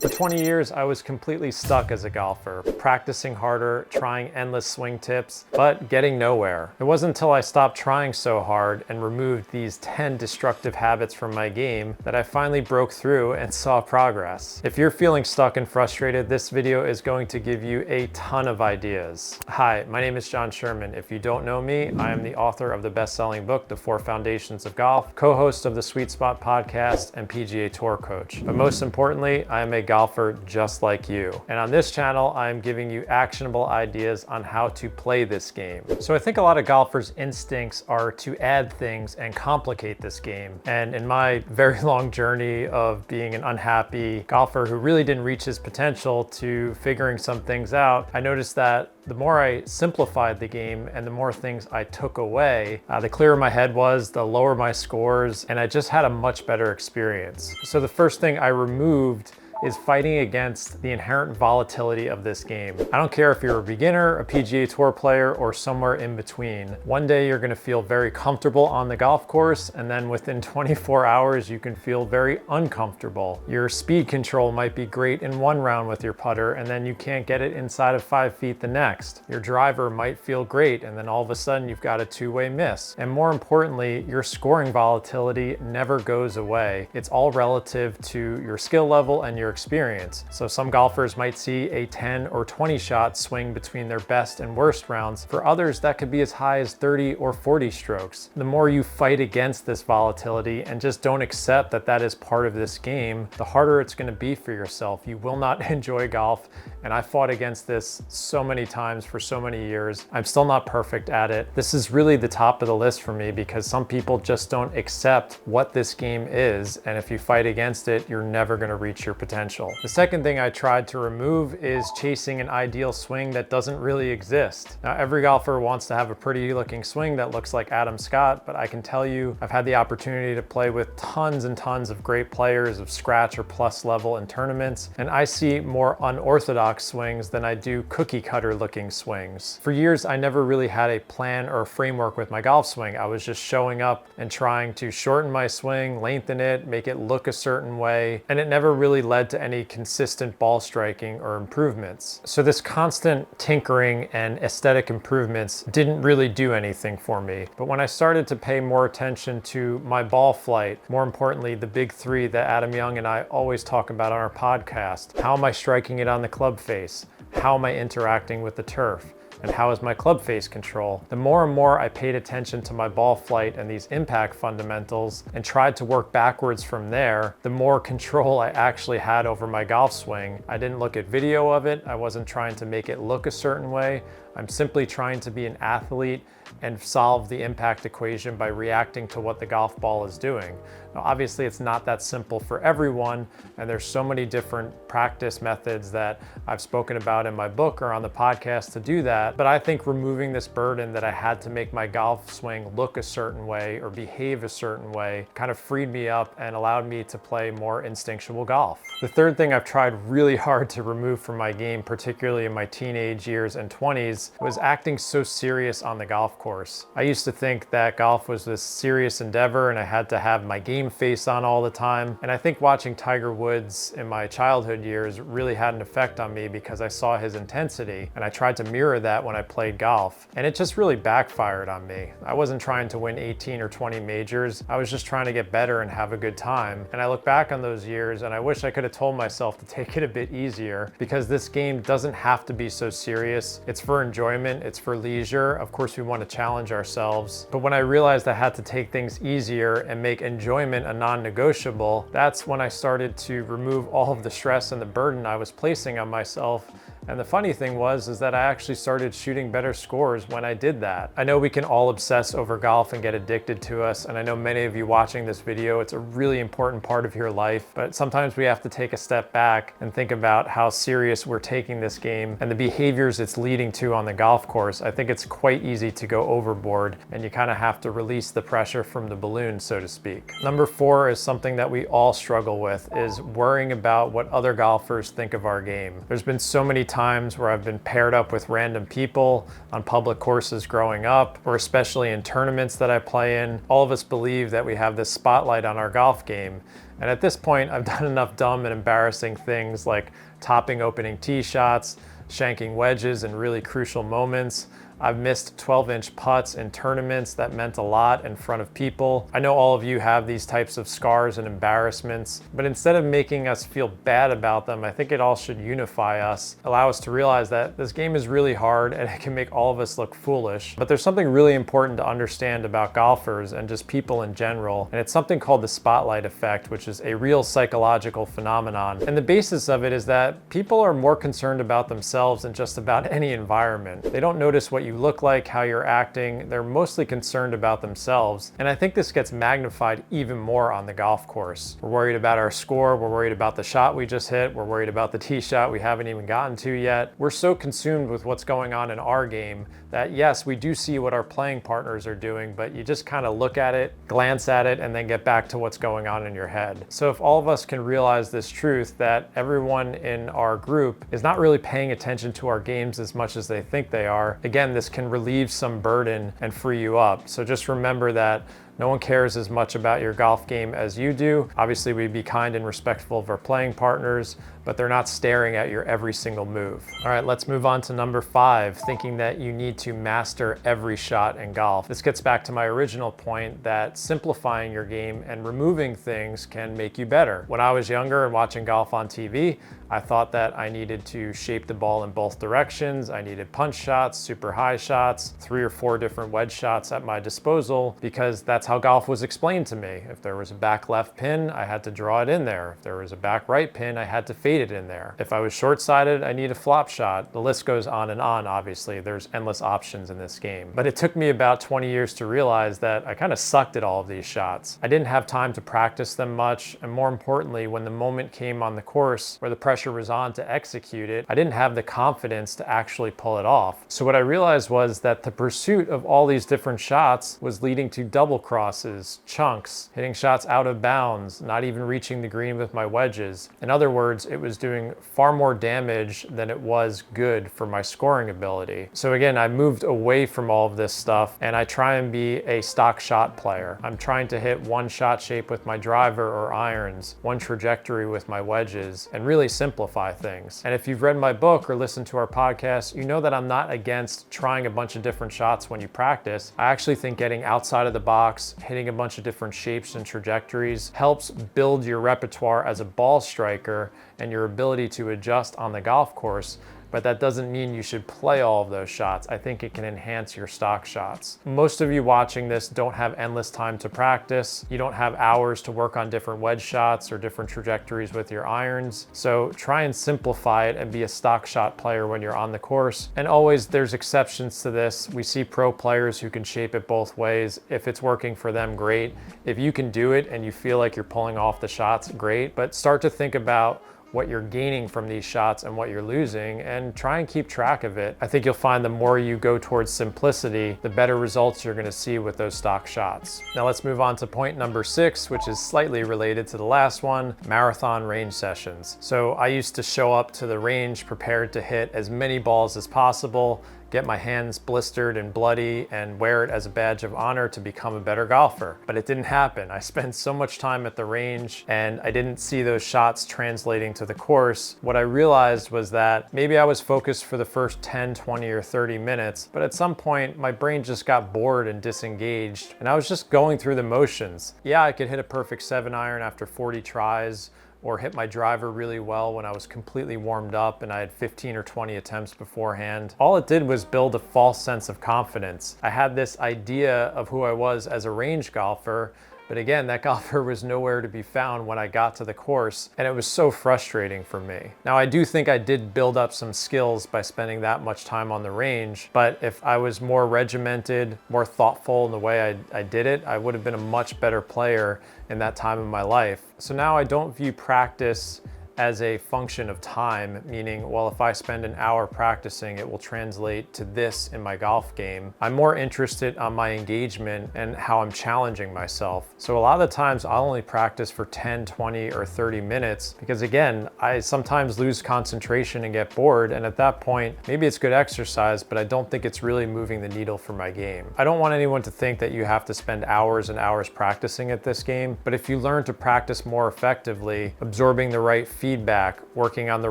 For 20 years, I was completely stuck as a golfer, practicing harder, trying endless swing tips, but getting nowhere. It wasn't until I stopped trying so hard and removed these 10 destructive habits from my game that I finally broke through and saw progress. If you're feeling stuck and frustrated, this video is going to give you a ton of ideas. Hi, my name is Sherman. If you don't know me, I am the author of the best-selling book, The 4 Foundations of Golf, co-host of the Sweet Spot podcast, and PGA Tour coach. But most importantly, I am a golfer just like you. And on this channel, I'm giving you actionable ideas on how to play this game. So I think a lot of golfers' instincts are to add things and complicate this game. And in my very long journey of being an unhappy golfer who really didn't reach his potential to figuring some things out, I noticed that the more I simplified the game and the more things I took away, the clearer my head was, the lower my scores, and I just had a much better experience. So the first thing I removed is fighting against the inherent volatility of this game. I don't care if you're a beginner, a PGA Tour player, or somewhere in between. One day you're gonna feel very comfortable on the golf course, and then within 24 hours you can feel very uncomfortable. Your speed control might be great in one round with your putter, and then you can't get it inside of 5 feet the next. Your driver might feel great, and then all of a sudden you've got a two-way miss. And more importantly, your scoring volatility never goes away. It's all relative to your skill level and your experience. So some golfers might see a 10 or 20 shot swing between their best and worst rounds. For others, that could be as high as 30 or 40 strokes. The more you fight against this volatility and just don't accept that that is part of this game, the harder it's going to be for yourself. You will not enjoy golf. And I fought against this so many times for so many years. I'm still not perfect at it. This is really the top of the list for me because some people just don't accept what this game is. And if you fight against it, you're never going to reach your potential. The second thing I tried to remove is chasing an ideal swing that doesn't really exist. Now, every golfer wants to have a pretty looking swing that looks like Adam Scott, but I can tell you I've had the opportunity to play with tons and tons of great players of scratch or plus level in tournaments, and I see more unorthodox swings than I do cookie cutter looking swings. For years, I never really had a plan or a framework with my golf swing. I was just showing up and trying to shorten my swing, lengthen it, make it look a certain way, and it never really led to any consistent ball striking or improvements. So this constant tinkering and aesthetic improvements didn't really do anything for me. But when I started to pay more attention to my ball flight, more importantly, the big three that Adam Young and I always talk about on our podcast, how am I striking it on the club face? How am I interacting with the turf? And how is my club face control? The more and more I paid attention to my ball flight and these impact fundamentals and tried to work backwards from there, the more control I actually had over my golf swing. I didn't look at video of it. I wasn't trying to make it look a certain way. I'm simply trying to be an athlete and solve the impact equation by reacting to what the golf ball is doing. Now, obviously, it's not that simple for everyone, and there's so many different practice methods that I've spoken about in my book or on the podcast to do that. But I think removing this burden that I had to make my golf swing look a certain way or behave a certain way kind of freed me up and allowed me to play more instinctual golf. The third thing I've tried really hard to remove from my game, particularly in my teenage years and 20s, was acting so serious on the golf course. I used to think that golf was this serious endeavor and I had to have my game face on all the time. And I think watching Tiger Woods in my childhood years really had an effect on me because I saw his intensity and I tried to mirror that when I played golf. And it just really backfired on me. I wasn't trying to win 18 or 20 majors. I was just trying to get better and have a good time. And I look back on those years and I wish I could have told myself to take it a bit easier because this game doesn't have to be so serious. It's for enjoyment, it's for leisure. Of course, we want to challenge ourselves. But when I realized I had to take things easier and make enjoyment a non-negotiable, that's when I started to remove all of the stress and the burden I was placing on myself. And the funny thing is that I actually started shooting better scores when I did that. I know we can all obsess over golf and get addicted to us. And I know many of you watching this video, it's a really important part of your life, but sometimes we have to take a step back and think about how serious we're taking this game and the behaviors it's leading to on the golf course. I think it's quite easy to go overboard and you kind of have to release the pressure from the balloon, so to speak. Number Number 4 is something that we all struggle with, is worrying about what other golfers think of our game. There's been so many times where I've been paired up with random people on public courses growing up, or especially in tournaments that I play in. All of us believe that we have this spotlight on our golf game. And at this point, I've done enough dumb and embarrassing things like topping opening tee shots, shanking wedges in really crucial moments. I've missed 12-inch putts in tournaments that meant a lot in front of people. I know all of you have these types of scars and embarrassments, but instead of making us feel bad about them, I think it all should unify us, allow us to realize that this game is really hard and it can make all of us look foolish. But there's something really important to understand about golfers and just people in general, and it's something called the spotlight effect, which is a real psychological phenomenon. And the basis of it is that people are more concerned about themselves than just about any environment. They don't notice what you look like, how you're acting. They're mostly concerned about themselves. And I think this gets magnified even more on the golf course. We're worried about our score. We're worried about the shot we just hit. We're worried about the tee shot we haven't even gotten to yet. We're so consumed with what's going on in our game that yes, we do see what our playing partners are doing, but you just kind of look at it, glance at it, and then get back to what's going on in your head. So if all of us can realize this truth that everyone in our group is not really paying attention to our games as much as they think they are, again, this can relieve some burden and free you up. So just remember that no one cares as much about your golf game as you do. Obviously, we'd be kind and respectful of our playing partners, but they're not staring at your every single move. All right, let's move on to number 5, thinking that you need to master every shot in golf. This gets back to my original point that simplifying your game and removing things can make you better. When I was younger and watching golf on TV, I thought that I needed to shape the ball in both directions. I needed punch shots, super high shots, 3 or 4 different wedge shots at my disposal, because that's how golf was explained to me. If there was a back left pin, I had to draw it in there. If there was a back right pin, I had to fade it in there. If I was short-sided, I need a flop shot. The list goes on and on, obviously. There's endless options in this game. But it took me about 20 years to realize that I kind of sucked at all of these shots. I didn't have time to practice them much, and more importantly, when the moment came on the course where the pressure was on to execute it, I didn't have the confidence to actually pull it off. So what I realized was that the pursuit of all these different shots was leading to double crosses, chunks, hitting shots out of bounds, not even reaching the green with my wedges. In other words, it was doing far more damage than it was good for my scoring ability. So again, I moved away from all of this stuff and I try and be a stock shot player. I'm trying to hit one shot shape with my driver or irons, one trajectory with my wedges, and really simplify things. And if you've read my book or listened to our podcast, you know that I'm not against trying a bunch of different shots when you practice. I actually think getting outside of the box, hitting a bunch of different shapes and trajectories helps build your repertoire as a ball striker and your ability to adjust on the golf course. But that doesn't mean you should play all of those shots. I think it can enhance your stock shots. Most of you watching this don't have endless time to practice. You don't have hours to work on different wedge shots or different trajectories with your irons. So try and simplify it and be a stock shot player when you're on the course. And always there's exceptions to this. We see pro players who can shape it both ways. If it's working for them, great. If you can do it and you feel like you're pulling off the shots, great. But start to think about what you're gaining from these shots and what you're losing, and try and keep track of it. I think you'll find the more you go towards simplicity, the better results you're gonna see with those stock shots. Now let's move on to point number 6, which is slightly related to the last one, marathon range sessions. So I used to show up to the range prepared to hit as many balls as possible, get my hands blistered and bloody, and wear it as a badge of honor to become a better golfer. But it didn't happen. I spent so much time at the range and I didn't see those shots translating to the course. What I realized was that maybe I was focused for the first 10, 20, or 30 minutes, but at some point my brain just got bored and disengaged, and I was just going through the motions. Yeah, I could hit a perfect 7-iron after 40 tries, or hit my driver really well when I was completely warmed up and I had 15 or 20 attempts beforehand. All it did was build a false sense of confidence. I had this idea of who I was as a range golfer, but again, that golfer was nowhere to be found when I got to the course, and it was so frustrating for me. Now, I do think I did build up some skills by spending that much time on the range, but if I was more regimented, more thoughtful in the way I did it, I would have been a much better player in that time of my life. So now I don't view practice as a function of time, meaning, well, if I spend an hour practicing, it will translate to this in my golf game. I'm more interested on my engagement and how I'm challenging myself. So a lot of the times I'll only practice for 10, 20, or 30 minutes because again, I sometimes lose concentration and get bored. And at that point, maybe it's good exercise, but I don't think it's really moving the needle for my game. I don't want anyone to think that you have to spend hours and hours practicing at this game, but if you learn to practice more effectively, absorbing the right feedback, working on the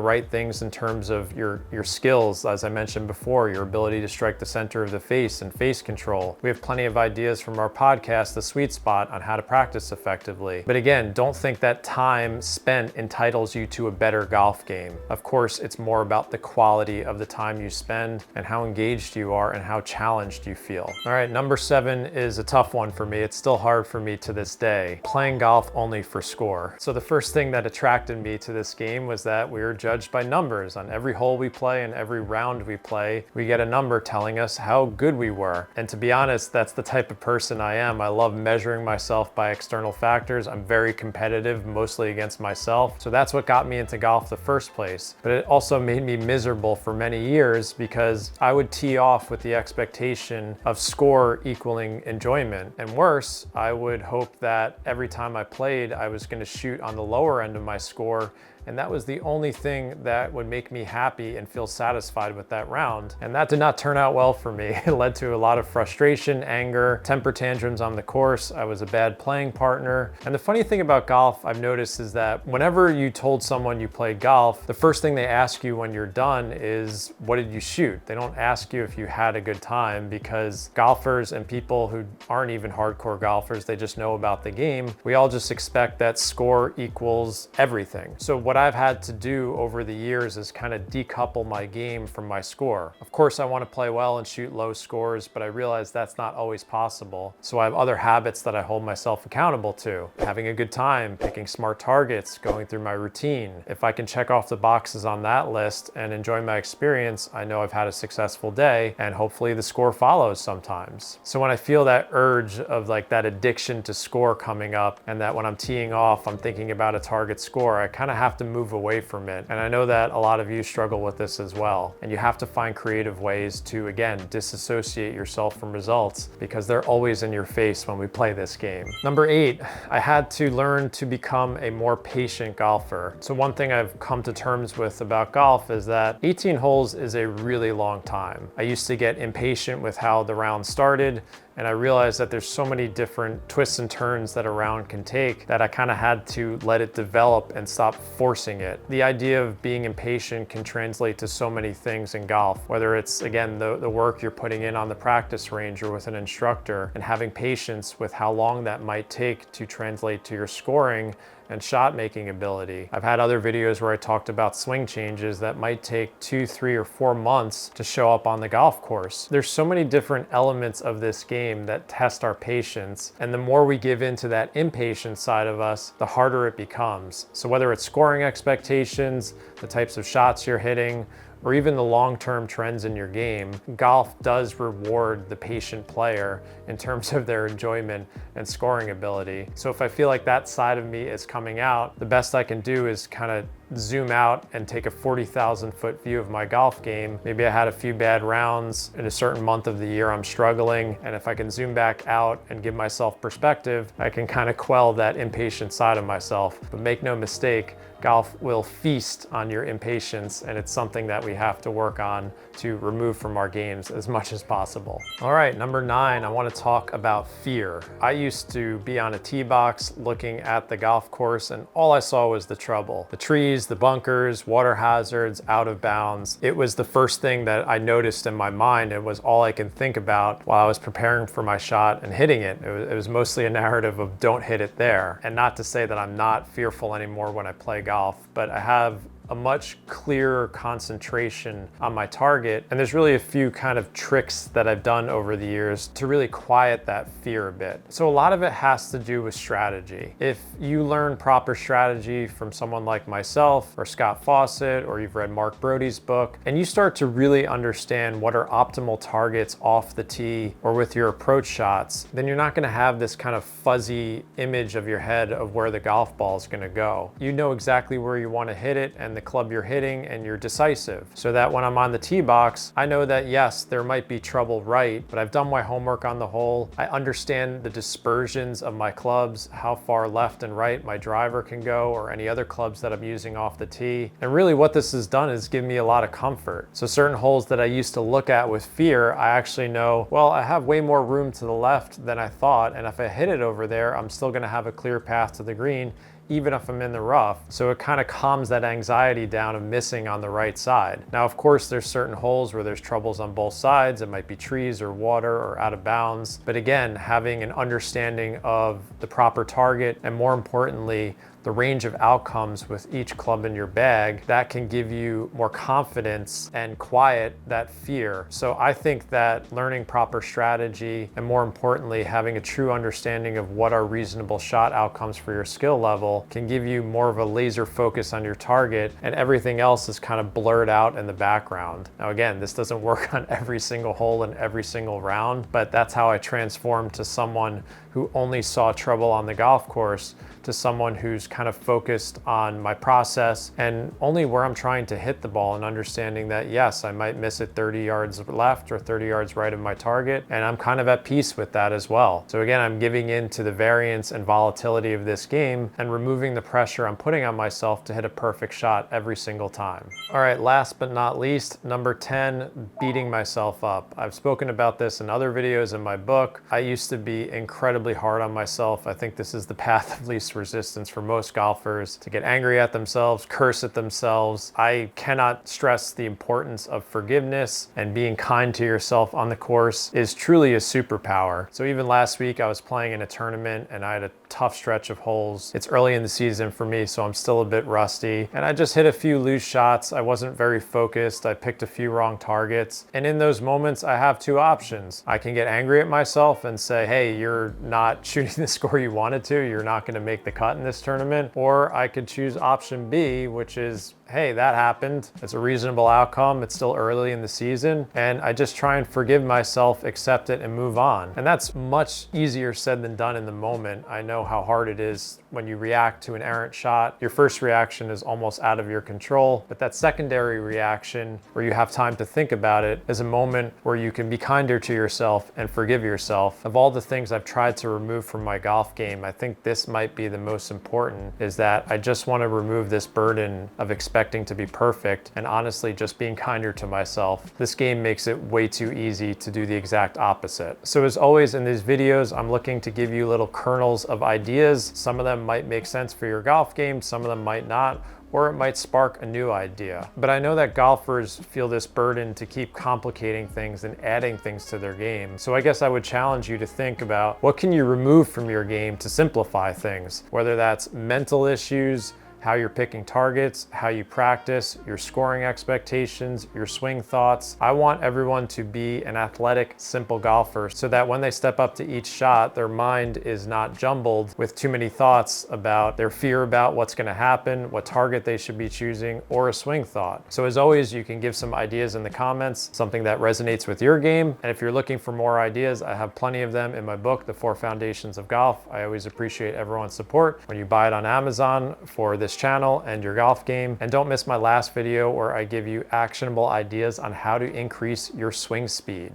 right things in terms of your skills, as I mentioned before, your ability to strike the center of the face and face control. We have plenty of ideas from our podcast, The Sweet Spot, on how to practice effectively. But again, don't think that time spent entitles you to a better golf game. Of course, it's more about the quality of the time you spend and how engaged you are and how challenged you feel. All right, number 7 is a tough one for me. It's still hard for me to this day. Playing golf only for score. So the first thing that attracted me to this game was that we were judged by numbers. On every hole we play and every round we play, we get a number telling us how good we were. And to be honest, that's the type of person I am. I love measuring myself by external factors. I'm very competitive, mostly against myself. So that's what got me into golf the first place. But it also made me miserable for many years because I would tee off with the expectation of score equaling enjoyment. And worse, I would hope that every time I played, I was going to shoot on the lower end of my score, and that was the only thing that would make me happy and feel satisfied with that round. And that did not turn out well for me. It led to a lot of frustration, anger, temper tantrums on the course. I was a bad playing partner. And the funny thing about golf I've noticed is that whenever you told someone you played golf, the first thing they ask you when you're done is, what did you shoot? They don't ask you if you had a good time, because golfers and people who aren't even hardcore golfers, they just know about the game. We all just expect that score equals everything. So what I've had to do over the years is kind of decouple my game from my score. Of course, I want to play well and shoot low scores, but I realize that's not always possible. So I have other habits that I hold myself accountable to. Having a good time, picking smart targets, going through my routine. If I can check off the boxes on that list and enjoy my experience, I know I've had a successful day, and hopefully the score follows sometimes. So when I feel that urge of like that addiction to score coming up, and that when I'm teeing off, I'm thinking about a target score, I kind of have to move away from it. And I know that a lot of you struggle with this as well. And you have to find creative ways to, again, disassociate yourself from results, because they're always in your face when we play this game. Number 8, I had to learn to become a more patient golfer. So one thing I've come to terms with about golf is that 18 holes is a really long time. I used to get impatient with how the round started, and I realized that there's so many different twists and turns that a round can take that I kind of had to let it develop and stop forcing it. The idea of being impatient can translate to so many things in golf, whether it's, again, the work you're putting in on the practice range or with an instructor, and having patience with how long that might take to translate to your scoring and shot making ability. I've had other videos where I talked about swing changes that might take 2, 3, or 4 months to show up on the golf course. There's so many different elements of this game that test our patience, and the more we give into that impatient side of us, the harder it becomes. So whether it's scoring expectations, the types of shots you're hitting, or even the long-term trends in your game, golf does reward the patient player in terms of their enjoyment and scoring ability. So if I feel like that side of me is coming out, the best I can do is kind of zoom out and take a 40,000 foot view of my golf game. Maybe I had a few bad rounds in a certain month of the year I'm struggling, and if I can zoom back out and give myself perspective, I can kind of quell that impatient side of myself. But make no mistake, golf will feast on your impatience, and it's something that we have to work on to remove from our games as much as possible. All right, number 9, I want to talk about fear. I used to be on a tee box looking at the golf course, and all I saw was the trouble. The trees, the bunkers, water hazards, out of bounds. It was the first thing that I noticed in my mind. It was all I could think about while I was preparing for my shot and hitting it. It was mostly a narrative of don't hit it there. And not to say that I'm not fearful anymore when I play golf, but I have a much clearer concentration on my target. And there's really a few kind of tricks that I've done over the years to really quiet that fear a bit. So a lot of it has to do with strategy. If you learn proper strategy from someone like myself or Scott Fawcett, or you've read Mark Brody's book, and you start to really understand what are optimal targets off the tee or with your approach shots, then you're not gonna have this kind of fuzzy image of your head of where the golf ball is gonna go. You know exactly where you wanna hit it and the club you're hitting, and you're decisive. So that when I'm on the tee box, I know that yes, there might be trouble right, but I've done my homework on the hole. I understand the dispersions of my clubs, how far left and right my driver can go, or any other clubs that I'm using off the tee. And really what this has done is give me a lot of comfort. So certain holes that I used to look at with fear, I actually know, well, I have way more room to the left than I thought, and if I hit it over there, I'm still gonna have a clear path to the green, even if I'm in the rough. So it kind of calms that anxiety down of missing on the right side. Now, of course, there's certain holes where there's troubles on both sides. It might be trees or water or out of bounds. But again, having an understanding of the proper target, and more importantly, the range of outcomes with each club in your bag, that can give you more confidence and quiet that fear. So I think that learning proper strategy, and more importantly, having a true understanding of what are reasonable shot outcomes for your skill level, can give you more of a laser focus on your target, and everything else is kind of blurred out in the background. Now again, this doesn't work on every single hole and every single round, but that's how I transformed to someone who only saw trouble on the golf course to someone who's kind of focused on my process and only where I'm trying to hit the ball, and understanding that yes, I might miss it 30 yards left or 30 yards right of my target, and I'm kind of at peace with that as well. So again, I'm giving in to the variance and volatility of this game and removing the pressure I'm putting on myself to hit a perfect shot every single time. All right, last but not least, number 10, beating myself up. I've spoken about this in other videos in my book. I used to be incredibly hard on myself. I think this is the path of least resistance for most golfers, to get angry at themselves, curse at themselves. I cannot stress the importance of forgiveness, and being kind to yourself on the course is truly a superpower. So even last week I was playing in a tournament and I had a tough stretch of holes. It's early in the season for me, so I'm still a bit rusty, and I just hit a few loose shots. I wasn't very focused. I picked a few wrong targets, and in those moments I have two options. I can get angry at myself and say, hey, you're not shooting the score you wanted to, you're not going to make the cut in this tournament. Or I could choose option B, which is, hey, that happened. It's a reasonable outcome. It's still early in the season. And I just try and forgive myself, accept it, and move on. And that's much easier said than done in the moment. I know how hard it is when you react to an errant shot. Your first reaction is almost out of your control, but that secondary reaction, where you have time to think about it, is a moment where you can be kinder to yourself and forgive yourself. Of all the things I've tried to remove from my golf game, I think this might be the most important, is that I just want to remove this burden of expecting to be perfect, and honestly just being kinder to myself. This game makes it way too easy to do the exact opposite. So as always in these videos, I'm looking to give you little kernels of ideas. Some of them might make sense for your golf game, some of them might not, or it might spark a new idea. But I know that golfers feel this burden to keep complicating things and adding things to their game. So I guess I would challenge you to think about, what can you remove from your game to simplify things? Whether that's mental issues, how you're picking targets, how you practice, your scoring expectations, your swing thoughts. I want everyone to be an athletic, simple golfer, so that when they step up to each shot, their mind is not jumbled with too many thoughts about their fear about what's gonna happen, what target they should be choosing, or a swing thought. So as always, you can give some ideas in the comments, something that resonates with your game. And if you're looking for more ideas, I have plenty of them in my book, The 4 Foundations of Golf. I always appreciate everyone's support when you buy it on Amazon for this channel and your golf game. And don't miss my last video where I give you actionable ideas on how to increase your swing speed.